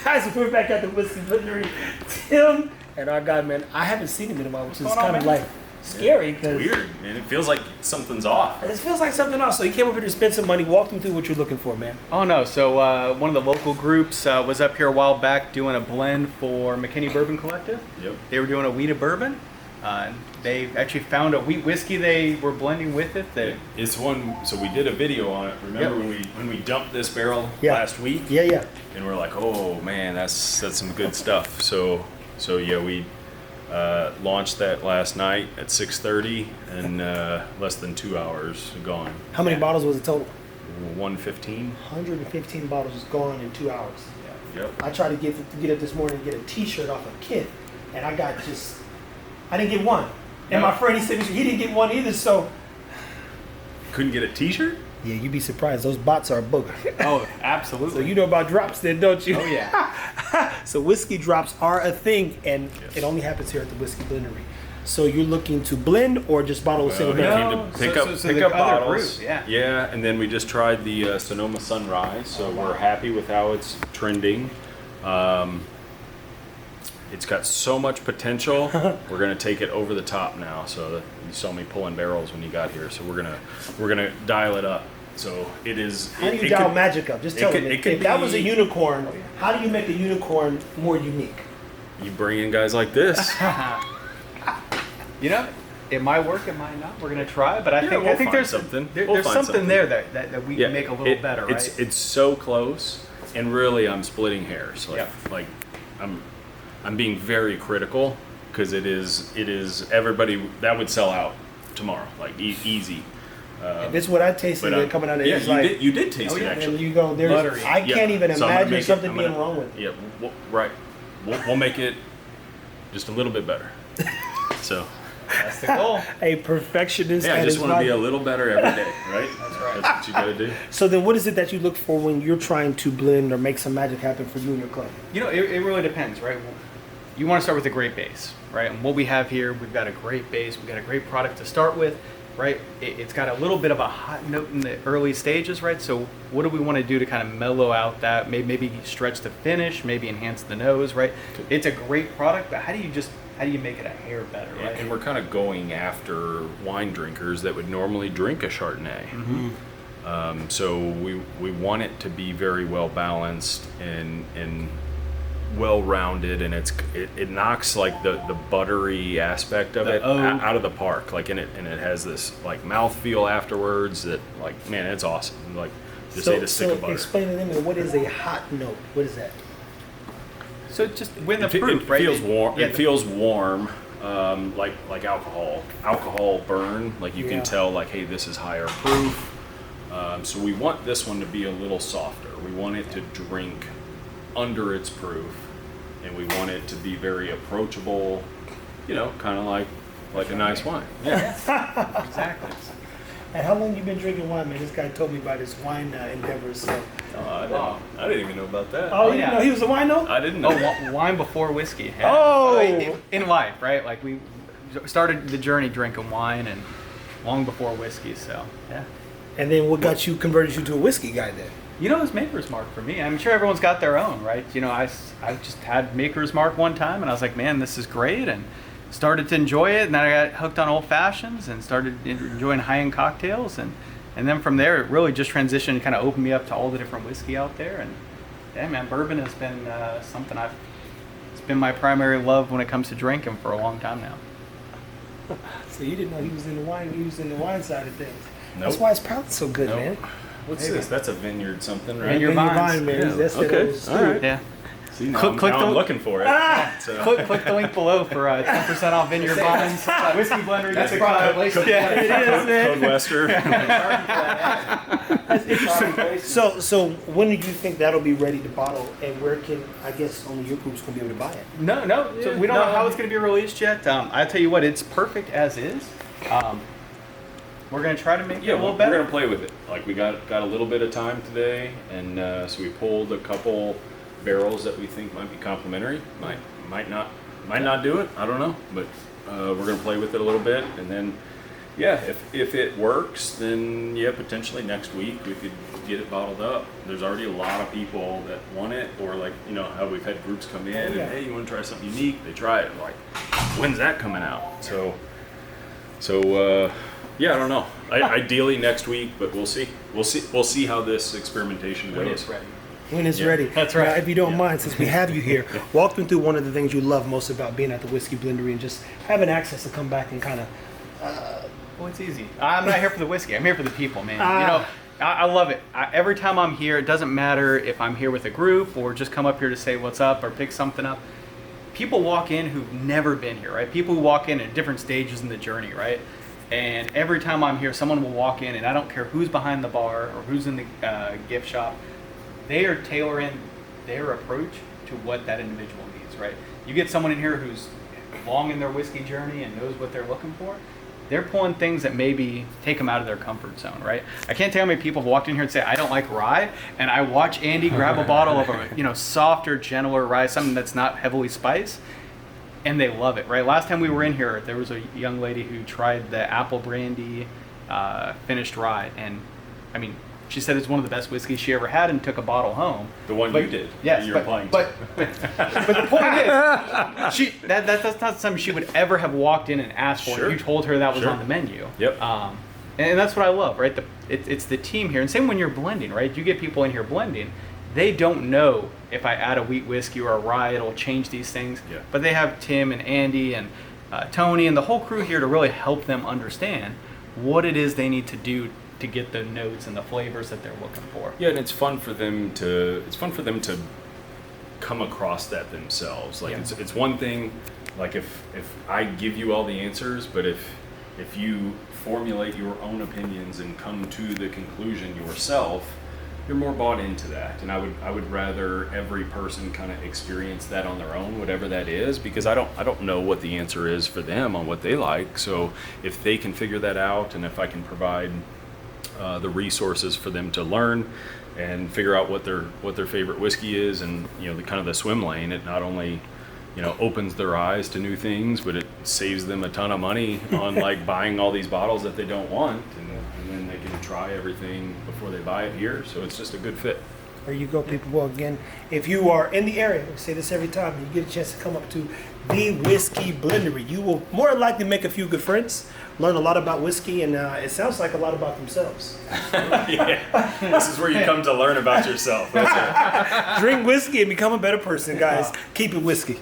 Guys, we're back at the Whiskey Blendery. Tim and our guy, man, I haven't seen him in a while, which is kind of like scary. It's weird, man. It feels like something's off. It feels like something else. So you came over here to spend some money. Walk me through what you're looking for, man. Oh no, so one of the local groups was up here a while back doing a blend for McKinney Bourbon Collective. Yep. They were doing a wheated bourbon. They actually found a wheat whiskey they were blending with it. It's one. So we did a video on it. Remember when we dumped this barrel last week? Yeah. And we're like, oh man, that's some good stuff. So yeah, we launched that last night at 6:30, and less than 2 hours gone. How many bottles was it total? 115. 115 bottles was gone in 2 hours. Yeah. Yep. I tried to get it this morning and get a T-shirt off of Kent, and I didn't get one. And my friend, he said he didn't get one either. So couldn't get a T-shirt. Yeah, you'd be surprised. Those bots are a booger. Oh, absolutely. So you know about drops then, don't you? Oh, yeah. So whiskey drops are a thing, and it only happens here at the Whiskey Blendery. So you're looking to blend or just bottle a single barrel? Came to pick up bottles. Brew, yeah. Yeah, and then we just tried the Sonoma Sunrise, so we're happy with how it's trending. It's got so much potential. We're gonna take it over the top now. So you saw me pulling barrels when you got here. So we're gonna dial it up. So it is. How do you dial magic up? Just tell me. If that was a unicorn, how do you make a unicorn more unique? You bring in guys like this. You know, it might work, it might not. We're gonna try, but I think there's something. There's something there that we can make a little better, right? It's so close, and really, I'm splitting hairs. Like I'm being very critical because it is everybody that would sell out tomorrow, like easy. This is what I tasted coming out of it. Yeah, you did taste it actually. And you go, I can't even imagine something being wrong with it. Yeah, right. We'll make it just a little bit better. So that's the goal. A perfectionist. Yeah, I just want to be a little better every day, right? That's right. That's what you got to do. So then what is it that you look for when you're trying to blend or make some magic happen for you and your club? You know, it really depends, right? You want to start with a great base, right? And what we have here, we've got a great base, we've got a great product to start with, right? It's got a little bit of a hot note in the early stages, right? So what do we want to do to kind of mellow out that, maybe stretch the finish, maybe enhance the nose, right? It's a great product, but how do you make it a hair better, right? And we're kind of going after wine drinkers that would normally drink a Chardonnay. Mm-hmm. So we want it to be very well balanced and well-rounded, and it knocks like the buttery aspect of it out of the park, like and it has this like mouthfeel afterwards that like, man, it's awesome. Like just ate a stick of butter. Explain to them, what is a hot note? What is that? So just with the proof, it right? Feels warm. It feels warm, like alcohol burn. Like you can tell, like, hey, this is higher proof. So we want this one to be a little softer. We want it to drink under its proof, and we want it to be very approachable, you know, kind of like a nice wine. Yeah, exactly. And how long you been drinking wine, man? This guy told me about his wine endeavors. So. I didn't even know about that. Oh, you didn't know he was a wino? I didn't know. Wine before whiskey. Yeah. Oh! In life, right? Like we started the journey drinking wine and long before whiskey, so yeah. And then what converted you to a whiskey guy then? You know, it was Maker's Mark for me. I'm sure everyone's got their own, right? You know, I just had Maker's Mark one time, and I was like, man, this is great, and started to enjoy it. And then I got hooked on old fashions and started enjoying high-end cocktails, and then from there, it really just transitioned, kind of opened me up to all the different whiskey out there. And yeah, man, bourbon has been something it's been my primary love when it comes to drinking for a long time now. So you didn't know he was in the wine? He was in the wine side of things. Nope. That's why his palate's so good, man. What's this? That's a vineyard something, right? Vineyard vines. Man. Yeah. That's Okay. All right. Yeah. See, now I'm looking for it. Click the link below for 10% off Vineyard Vines. Whiskey Blendery. That's a product placement. Yeah, it is, man. Code Wester. That's interesting. So when do you think that'll be ready to bottle, and where can, I guess, only your group's gonna be able to buy it? No. So we don't know how it's going to be released yet. I tell you what, it's perfect as is. We're going to try to make it a little better. We're going to play with it. Like we got a little bit of time today, and so we pulled a couple barrels that we think might be complementary. Might not do it. I don't know, but we're going to play with it a little bit, and then Yeah, if it works, then yeah, potentially next week we could get it bottled up. There's already a lot of people that want it, or like, you know, how we've had groups come in and, hey, you want to try something unique? They try it, like, when's that coming out? So yeah, I don't know. Ideally next week, but we'll see. We'll see how this experimentation goes. When it's ready. When it's Yeah. ready. That's right. Now, if you don't mind, since we have you here, walk me through one of the things you love most about being at the Whiskey Blendery and just having access to come back and kind of. Well, it's easy. I'm not here for the whiskey. I'm here for the people, man. Ah. You know, I love it. Every time I'm here, it doesn't matter if I'm here with a group or just come up here to say what's up or pick something up. People walk in who've never been here, right? People who walk in at different stages in the journey, right? And every time I'm here, someone will walk in, and I don't care who's behind the bar or who's in the gift shop. They are tailoring their approach to what that individual needs, right? You get someone in here who's long in their whiskey journey and knows what they're looking for. They're pulling things that maybe take them out of their comfort zone, right? I can't tell how many people have walked in here and say, I don't like rye, and I watch Andy grab a bottle of a softer, gentler rye, something that's not heavily spiced, and they love it, right? Last time we were in here, there was a young lady who tried the apple brandy finished rye, and I mean, she said it's one of the best whiskeys she ever had and took a bottle home. The one you did. Yes, you're applying to. but the point is, that's not something she would ever have walked in and asked for. Sure. You told her that was Sure. on the menu. Yep. And that's what I love, right? It's the team here. And same when you're blending, right? You get people in here blending. They don't know if I add a wheat whiskey or a rye, it'll change these things. Yeah. But they have Tim and Andy and Tony and the whole crew here to really help them understand what it is they need to do to get the notes and the flavors that they're looking for. Yeah, and it's fun for them to come across that themselves. Like Yeah. it's one thing, like if I give you all the answers, but if you formulate your own opinions and come to the conclusion yourself, you're more bought into that. And I would rather every person kind of experience that on their own, whatever that is, because I don't know what the answer is for them on what they like. So if they can figure that out, and if I can provide the resources for them to learn and figure out what their favorite whiskey is, and the kind of the swim lane, it not only opens their eyes to new things, but it saves them a ton of money on like buying all these bottles that they don't want, and then they can try everything before they buy it here. So it's just a good fit. There you go, people. Well, again, if you are in the area, we say this every time, and you get a chance to come up to the Whiskey Blendery, you will more likely make a few good friends, learn a lot about whiskey, and it sounds like a lot about themselves. Yeah, this is where you come to learn about yourself. That's it. Drink whiskey and become a better person, guys. Keep it whiskey.